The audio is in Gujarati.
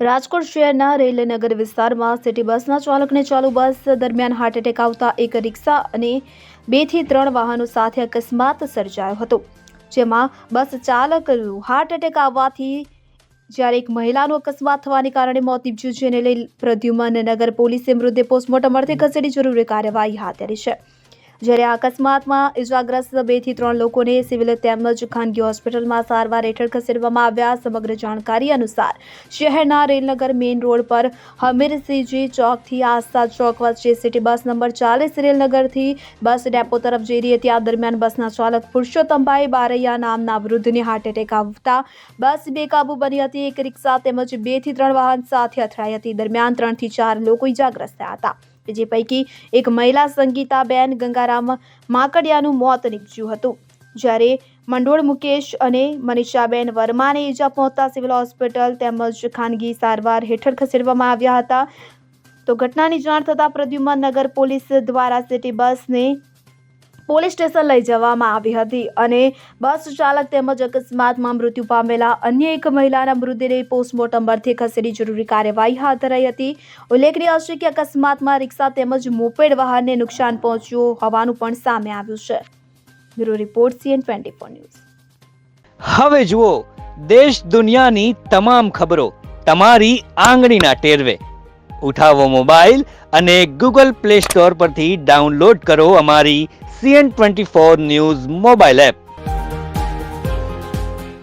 રાજકોટ શહેરના રેલનગર વિસ્તારમાં સિટી બસના ચાલકને ચાલુ બસ દરમિયાન હાર્ટ એટેક આવતા એક રિક્ષા અને 2 થી 3 વાહનો સાથે અકસ્માત સર્જાયો હતો, જેમાં બસ ચાલકનું હાર્ટ એટેક આવવાથી જ્યારે એક મહિલાનું અકસ્માત થવાને કારણે મોત નીપજ્યું, જેને લઈ પ્રદ્યુમન નગર પોલીસે મૃતદેહ પોસ્ટમોર્ટમ અર્થે ખસેડી જરૂરી કાર્યવાહી હાથ ધરી છે. જ્યારે આ અકસ્માતમાં ઇજાગ્રસ્ત 2 થી 3 લોકોને સિવિલ તેમજ ખાનગી હોસ્પિટલમાં સારવાર હેઠળ ખસેડવામાં આવ્યા. સમગ્ર જાણકારી અનુસાર શહેરના રેલનગર મેઇન રોડ પર હમીરસિંહજી ચોકથી આસ્થા ચોક વચ્ચે સિટી બસ નંબર 40 રેલનગરથી બસ ડેપો તરફ જઈ રહી હતી. આ દરમિયાન બસના ચાલક પુરુષોત્તમભાઈ બારૈયા નામના વૃદ્ધને હાર્ટ એટેક આવતા બસ બેકાબુ બની હતી. એક રિક્ષા તેમજ 2 થી 3 વાહન સાથે અથડાઈ હતી. દરમિયાન 3 થી 4 લોકો ઇજાગ્રસ્ત થયા હતા, જે પૈકી એક મહિલા સંગીતાબેન ગંગારામ માકડિયાનું મોત નીપજ્યું હતું, જ્યારે મંડોળ મુકેશ અને મનીષાબેન વર્માને ઈજા પહોંચતા સિવિલ હોસ્પિટલ તેમજ ખાનગી સારવાર હેઠળ ખસેડવામાં આવ્યા હતા. તો ઘટનાની જાણ થતાં પ્રદ્યુમન નગર પોલીસ દ્વારા સિટી બસને પોલીસ સ્ટેશન લઈ જવામાં આવી હતી અને બસ ચાલક તેમજ અકસ્માતમાં મૃત્યુ પામેલા અન્ય એક મહિલાના મૃતદેહને પોસ્ટમોર્ટમ અર્થે ખસેડી જરૂરી કાર્યવાહી હાથ ધરાઈ હતી. ઉલ્લેખનીય છે કે અકસ્માતમાં રિક્ષા તેમજ મોપેડ વાહનને નુકસાન પહોંચ્યું હોવાનું પણ સામે આવ્યું છે. Bureau report CN24 news. હવે જુઓ દેશ દુનિયાની તમામ ખબરો તમારી આંગળીના ટેરવે. ઉઠાવો મોબાઈલ અને Google Play Store પરથી ડાઉનલોડ કરો અમારી CN24 ન્યૂઝ મોબાઈલ એપ.